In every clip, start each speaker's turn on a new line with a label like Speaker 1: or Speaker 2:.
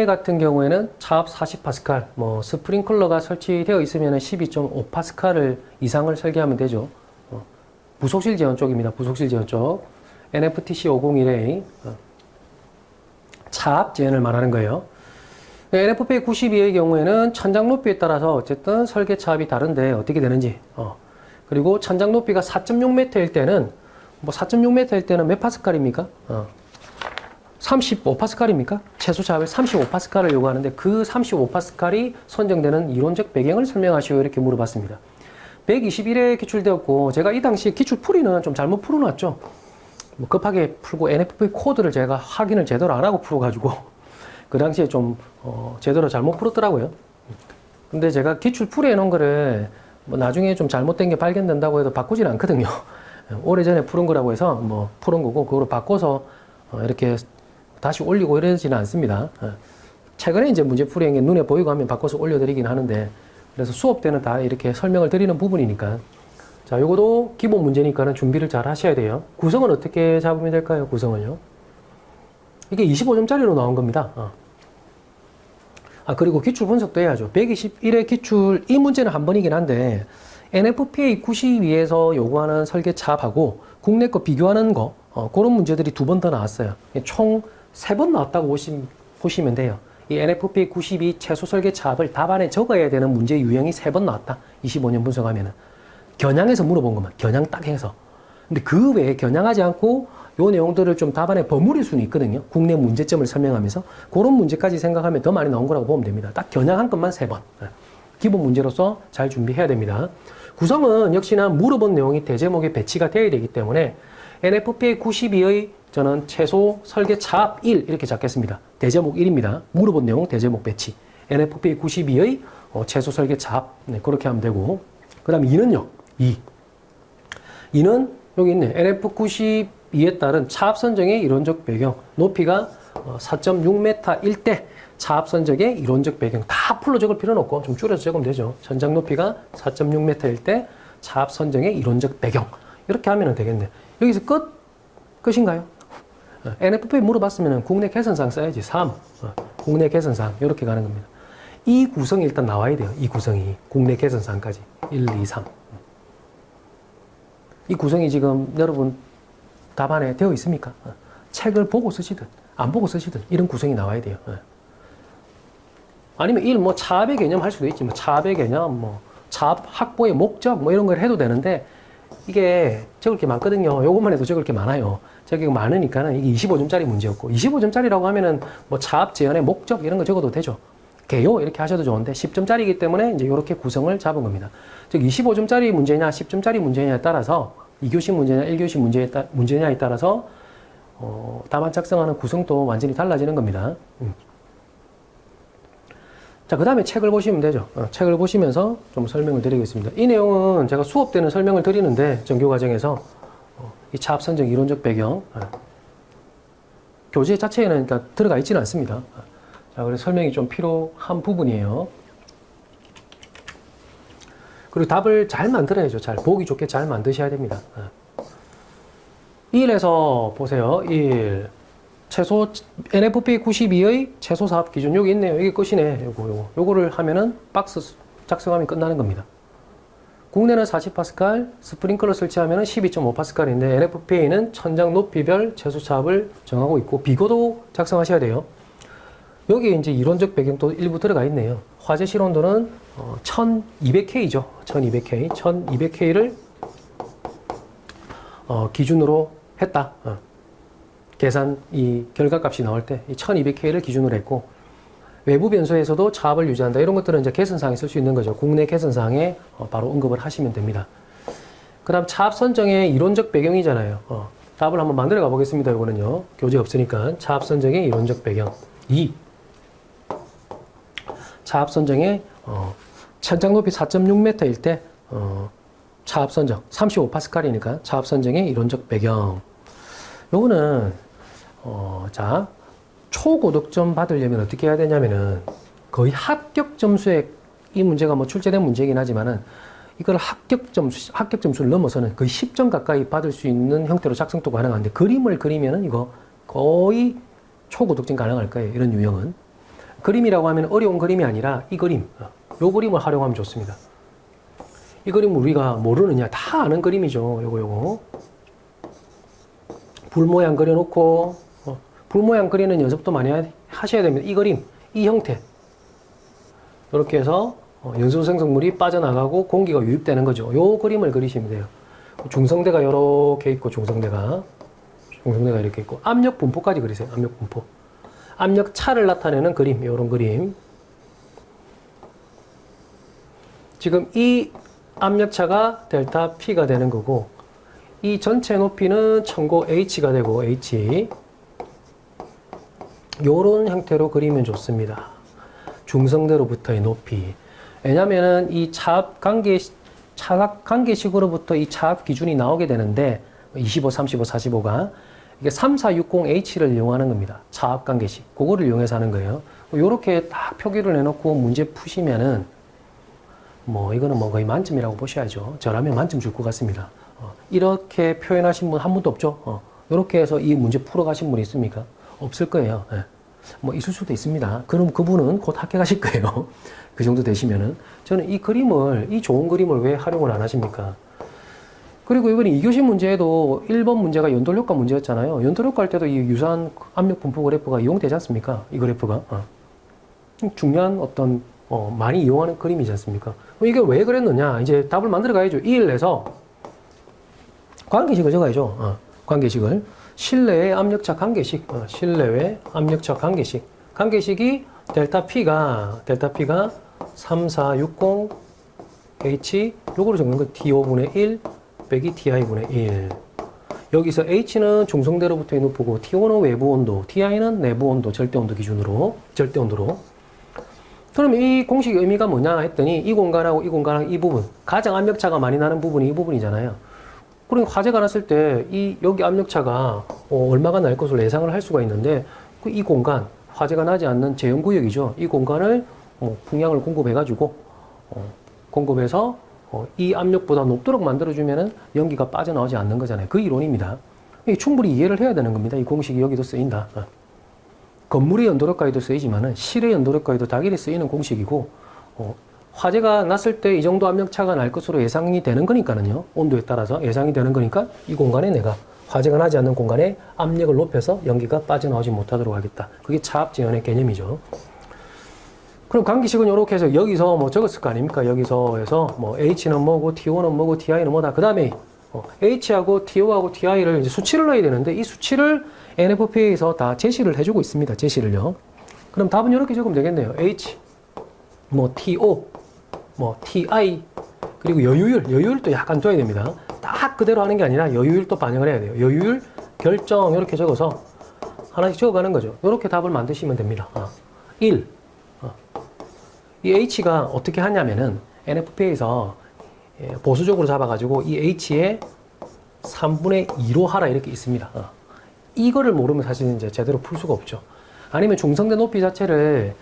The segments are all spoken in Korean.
Speaker 1: 같은 경우에는 차압 40파스칼, 뭐 스프링클러가 설치되어 있으면 12.5파스칼을 이상을 설계하면 되죠. 부속실 제원 쪽입니다. 부속실 제원 쪽. NFTC 501의 차압 제한을 말하는 거예요. NFPA 92의 경우에는 천장 높이에 따라서 어쨌든 설계 차압이 다른데 어떻게 되는지. 그리고 천장 높이가 4.6m일 때는 뭐 4.6m일 때는 몇 파스칼입니까? 35파스칼입니까? 최소 차압을 35파스칼을 요구하는데 그 35파스칼이 선정되는 이론적 배경을 설명하시오 이렇게 물어봤습니다. 121에 기출되었고 제가 이 당시 기출 풀이는 좀 잘못 풀어놨죠. 뭐 급하게 풀고 NFP 코드를 제가 확인을 제대로 안 하고 풀어가지고 그 당시에 좀 제대로 잘못 풀었더라고요. 근데 제가 기출 풀이해 놓은 거를 뭐 나중에 좀 잘못된 게 발견된다고 해도 바꾸진 않거든요. 오래전에 푸른 거라고 해서 뭐 푸른 거고 그거를 바꿔서 이렇게 다시 올리고 이러지는 않습니다. 최근에 이제 문제풀이한 게 눈에 보이고 하면 바꿔서 올려드리긴 하는데 그래서 수업 때는 다 이렇게 설명을 드리는 부분이니까 자, 요것도 기본 문제니까는 준비를 잘 하셔야 돼요. 구성은 어떻게 잡으면 될까요? 구성을요. 이게 25점짜리로 나온 겁니다. 그리고 기출 분석도 해야죠. 121의 기출, 이 문제는 한 번이긴 한데 NFPA 92에서 요구하는 설계 차압하고 국내 거 비교하는 거 그런 문제들이 2번 더 나왔어요. 총 3번 나왔다고 보시면 돼요. 이 NFPA 92 최소 설계 차압을 답안에 적어야 되는 문제 유형이 3번 나왔다. 25년 분석하면은. 겨냥해서 물어본 것만. 겨냥 딱 해서. 근데 그 외에 겨냥하지 않고 요 내용들을 좀 답안에 버무릴 수는 있거든요. 국내 문제점을 설명하면서. 그런 문제까지 생각하면 더 많이 나온 거라고 보면 됩니다. 딱 겨냥한 것만 3번. 기본 문제로서 잘 준비해야 됩니다. 구성은 역시나 물어본 내용이 대제목에 배치가 되어야 되기 때문에 NFPA 92의 저는 최소 설계 차압 1 이렇게 잡겠습니다. 대제목 1입니다. 물어본 내용 대제목 배치. NFPA 92의 최소 설계 차압 그렇게 하면 되고 그 다음 2는요. 2는 여기 있네. NF92에 따른 차압 선정의 이론적 배경 높이가 4.6m일 때 차압 선정의 이론적 배경 다 풀로 적을 필요는 없고 좀 줄여서 적으면 되죠. 천장 높이가 4.6m일 때 차압 선정의 이론적 배경 이렇게 하면 되겠네. 여기서 끝인가요? NFP 물어봤으면 국내 개선사항 써야지. 3. 국내 개선사항 이렇게 가는 겁니다. 이 구성이 일단 나와야 돼요. 이 구성이 국내 개선사항까지 1, 2, 3. 이 구성이 지금 여러분 답안에 되어 있습니까? 책을 보고 쓰시든 안 보고 쓰시든 이런 구성이 나와야 돼요. 아니면 1, 뭐 차압의 개념 할 수도 있지. 뭐 차압의 개념, 뭐 차압 확보의 목적 뭐 이런 걸 해도 되는데 이게 적을 게 많거든요. 요것만 해도 적을 게 많아요. 적이 많으니까는 이게 25점짜리 문제였고 25점짜리라고 하면은 뭐 차압 제한의 목적 이런 거 적어도 되죠. 개요 이렇게 하셔도 좋은데 10점짜리이기 때문에 이제 이렇게 구성을 잡은 겁니다. 즉 25점짜리 문제냐 10점짜리 문제냐에 따라서 2교시 문제냐 1교시 문제냐에 따라서 답안 작성하는 구성도 완전히 달라지는 겁니다. 자, 그 다음에 책을 보시면 되죠. 책을 보시면서 좀 설명을 드리겠습니다. 이 내용은 제가 수업 때는 설명을 드리는데 전교 과정에서 이 차압 선정 이론적 배경 교재 자체에는 그러니까 들어가 있지는 않습니다. 자, 그래서 설명이 좀 필요한 부분이에요. 그리고 답을 잘 만들어야죠. 잘 보기 좋게 잘 만드셔야 됩니다. 1에서 보세요. 1. 최소 NFP 92의 최소 사업 기준 여기 있네요. 이게 끝이네. 요거를 하면은 박스 작성하면 끝나는 겁니다. 국내는 40파스칼, 스프링클러 설치하면은 12.5파스칼인데 NFPA는 천장 높이별 최소 차압을 정하고 있고 비교도 작성하셔야 돼요. 여기 이제 이론적 배경도 일부 들어가 있네요. 화재 실온도는 1200K죠. 1200K. 1200K를 기준으로 했다. 계산 이 결과값이 나올 때 1200K를 기준으로 했고 외부 변소에서도 차압을 유지한다. 이런 것들은 이제 개선사항에 쓸 수 있는 거죠. 국내 개선사항에 바로 언급을 하시면 됩니다. 그 다음 차압 선정의 이론적 배경이잖아요. 답을 한번 만들어 가 보겠습니다. 이거는요. 교재 없으니까 차압 선정의 이론적 배경 2. 차압 선정의 천장 높이 4.6m일 때 차압 선정 35파스칼이니까 차압 선정의 이론적 배경. 요거는 자, 초고득점 받으려면 어떻게 해야 되냐면은 거의 합격 점수에 이 문제가 뭐 출제된 문제이긴 하지만은 이걸 합격 점수를 넘어서는 거의 10점 가까이 받을 수 있는 형태로 작성도 가능한데 그림을 그리면은 이거 거의 초고득점 가능할 거예요. 이런 유형은. 그림이라고 하면 어려운 그림이 아니라 이 그림, 요 그림을 활용하면 좋습니다. 이 그림을 우리가 모르느냐, 다 아는 그림이죠. 요거. 불 모양 그려놓고, 불 모양 그리는 연습도 많이 하셔야 됩니다. 이 그림, 이 형태. 이렇게 해서 연소생성물이 빠져나가고 공기가 유입되는 거죠. 요 그림을 그리시면 돼요. 중성대가 이렇게 있고, 중성대가 이렇게 있고, 압력 분포까지 그리세요. 압력 분포. 압력 차를 나타내는 그림, 이런 그림. 지금 이 압력차가 델타 P가 되는 거고, 이 전체 높이는 천고 H가 되고, H. 요런 형태로 그리면 좋습니다. 중성대로부터의 높이. 왜냐면은 이 차압 관계식으로부터 이 차압 기준이 나오게 되는데, 25, 35, 45가 이게 3460H를 이용하는 겁니다. 차압 관계식. 그거를 이용해서 하는 거예요. 요렇게 딱 표기를 해놓고 문제 푸시면은, 이거는 거의 만점이라고 보셔야죠. 저라면 만점 줄 것 같습니다. 이렇게 표현하신 분 한 분도 없죠. 요렇게 해서 이 문제 풀어가신 분이 있습니까? 없을 거예요. 예. 있을 수도 있습니다. 그럼 그분은 곧 합격하실 거예요. 그 정도 되시면은. 저는 이 좋은 그림을 왜 활용을 안 하십니까? 그리고 이번에 2교시 문제에도 1번 문제가 연돌효과 문제였잖아요. 연돌효과 할 때도 이 유사한 압력 분포 그래프가 이용되지 않습니까? 이 그래프가. 중요한 많이 이용하는 그림이지 않습니까? 이게 왜 그랬느냐? 이제 답을 만들어 가야죠. 2를 내서 관계식을 적어야죠. 관계식을. 실내의 압력차 관계식. 실내의 압력차 관계식. 관계식이 델타 P가 3460H 요거로 적는 거 T5분의 1 빼기 TI분의 1. 여기서 H는 중성대로부터의 높이고 T5는 외부 온도, TI는 내부 온도, 절대 온도로. 그럼 이 공식의 의미가 뭐냐 했더니 이 공간하고 이 부분, 가장 압력차가 많이 나는 부분이 이 부분이잖아요. 그러니까 화재가 났을 때 여기 압력차가 얼마가 날 것으로 예상을 할 수가 있는데 이 공간, 화재가 나지 않는 제형구역이죠. 이 공간을 풍량을 공급해가지고 공급해서 이 압력보다 높도록 만들어주면은 연기가 빠져나오지 않는 거잖아요. 그 이론입니다. 충분히 이해를 해야 되는 겁니다. 이 공식이 여기도 쓰인다. 건물의 연도력가에도 쓰이지만은 실의 연도력가에도 당연히 쓰이는 공식이고, 화재가 났을 때 이 정도 압력차가 날 것으로 예상이 되는 거니까는요. 온도에 따라서 예상이 되는 거니까 이 공간에 내가 화재가 나지 않는 공간에 압력을 높여서 연기가 빠져나오지 못하도록 하겠다. 그게 차압제한의 개념이죠. 그럼 관계식은 이렇게 해서 여기서 적었을 거 아닙니까? 여기서 해서 H는 뭐고 T5는 뭐고 TI는 뭐다. 그 다음에 H하고 TO하고 TI를 이제 수치를 넣어야 되는데 이 수치를 NFPA에서 다 제시를 해주고 있습니다. 제시를요. 그럼 답은 이렇게 적으면 되겠네요. H, TO, TI, 그리고 여유율도 약간 둬야 됩니다. 딱 그대로 하는 게 아니라 여유율도 반영을 해야 돼요. 여유율, 결정 이렇게 적어서 하나씩 적어가는 거죠. 이렇게 답을 만드시면 됩니다. 1. 이 H가 어떻게 하냐면은 NFPA에서 보수적으로 잡아가지고 이 H의 3분의 2로 하라 이렇게 있습니다. 이거를 모르면 사실 이제 제대로 풀 수가 없죠. 아니면 중성대 높이 자체를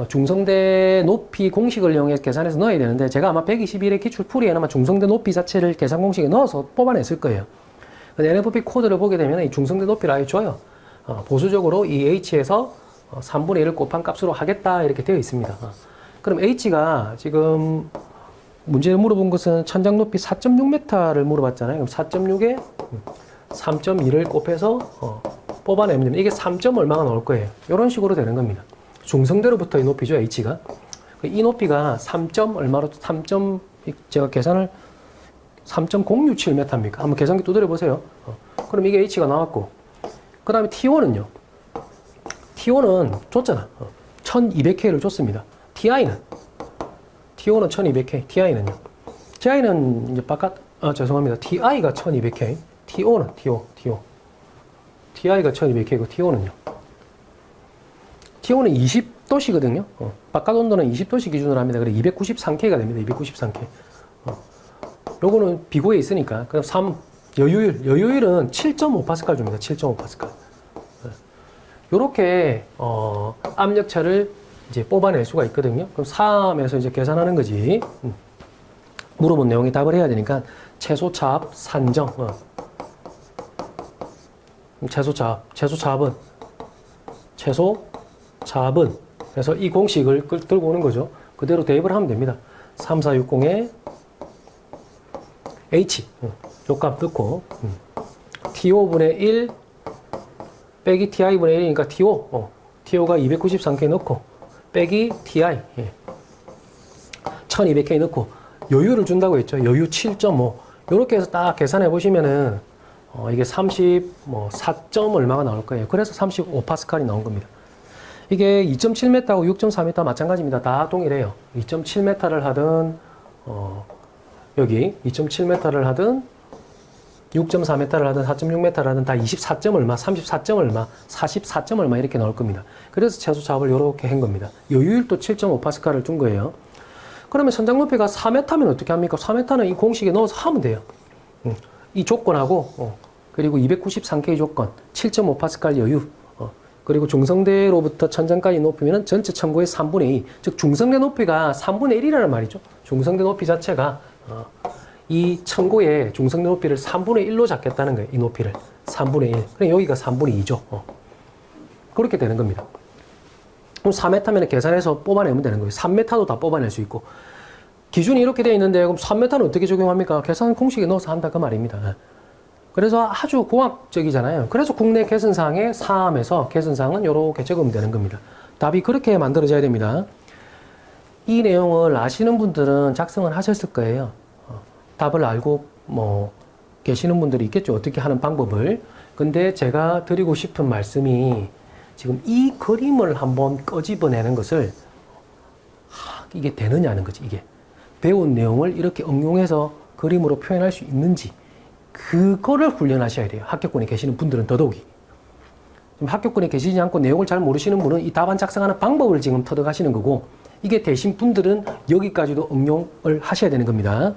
Speaker 1: 중성대 높이 공식을 이용해서 계산해서 넣어야 되는데 제가 아마 121의 기출풀이에는 아마 중성대 높이 자체를 계산 공식에 넣어서 뽑아냈을 거예요. 근데 NFP 코드를 보게 되면 이 중성대 높이를 아예 줘요. 보수적으로 이 H에서 3분의 1을 곱한 값으로 하겠다 이렇게 되어 있습니다. 그럼 H가 지금 문제를 물어본 것은 천장 높이 4.6m를 물어봤잖아요. 그럼 4.6에 3.2를 곱해서 뽑아내면 됩니다. 이게 3점 얼마가 나올 거예요. 이런 식으로 되는 겁니다. 중성대로부터의 높이죠, H가. 이 높이가 3점 얼마로, 제가 계산을 3.067m입니까? 한번 계산기 두드려 보세요. 그럼 이게 H가 나왔고, 그 다음에 T5는요. T5는 줬잖아. 1200K를 줬습니다. TO는 1200K, TI는요. TI는 이제 죄송합니다. TI가 1200K, TO는 TI가 1200K고 TO는요. TO는 20도씨거든요. 바깥 온도는 20도씨 기준으로 합니다. 그래 293K가 됩니다. 293K. 요거는 비고에 있으니까. 그럼 여유율은 7.5파스칼 줍니다. 7.5파스칼. 요렇게 압력차를 이제 뽑아낼 수가 있거든요. 그럼 3에서 이제 계산하는 거지. 물어본 내용에 답을 해야 되니까 최소차압 산정. 최소차압은 그래서 이 공식을 들고 오는 거죠. 그대로 대입을 하면 됩니다. 3460에 H 요값 넣고 TO분의 1 빼기 TI분의 1이니까 TO TO가 293K 넣고 빼기 TI 1200K 넣고 여유를 준다고 했죠. 여유 7.5 요렇게 해서 딱 계산해 보시면은 이게 4점 얼마가 나올 거예요. 그래서 35파스칼이 나온 겁니다. 이게 2.7m하고 6.4m 마찬가지입니다. 다 동일해요. 2.7m를 하든 여기 2.7m를 하든 6.4m를 하든 4.6m를 하든 다 24점 얼마, 34점 얼마, 44점 얼마 이렇게 나올 겁니다. 그래서 최소 잡을 이렇게 한 겁니다. 여유율도 7.5파스칼을 준 거예요. 그러면 선장 높이가 4m면 어떻게 합니까? 4m는 이 공식에 넣어서 하면 돼요. 이 조건하고 그리고 293K 조건, 7.5파스칼 여유, 그리고 중성대로부터 천장까지 높이면 전체 첨고의 3분의 2, 즉 중성대 높이가 3분의 1이라는 말이죠. 중성대 높이 자체가 이 첨고의 중성대 높이를 3분의 1로 잡겠다는 거예요. 이 높이를 3분의 1. 그럼 여기가 3분의 2죠. 그렇게 되는 겁니다. 그럼 4m면 계산해서 뽑아내면 되는 거예요. 3m도 다 뽑아낼 수 있고. 기준이 이렇게 되어 있는데 그럼 3m는 어떻게 적용합니까? 계산 공식에 넣어서 한다 그 말입니다. 그래서 아주 공학적이잖아요. 그래서 국내 계선상의 사암에서 계선상은 이렇게 적으면 되는 겁니다. 답이 그렇게 만들어져야 됩니다. 이 내용을 아시는 분들은 작성을 하셨을 거예요. 답을 알고 계시는 분들이 있겠죠. 어떻게 하는 방법을. 근데 제가 드리고 싶은 말씀이 지금 이 그림을 한번 끄집어내는 것을 이게 되느냐는 거지. 이게 배운 내용을 이렇게 응용해서 그림으로 표현할 수 있는지 그거를 훈련하셔야 돼요. 합격권에 계시는 분들은 더더욱이. 지금 합격권에 계시지 않고 내용을 잘 모르시는 분은 이 답안 작성하는 방법을 지금 터득하시는 거고, 이게 되신 분들은 여기까지도 응용을 하셔야 되는 겁니다.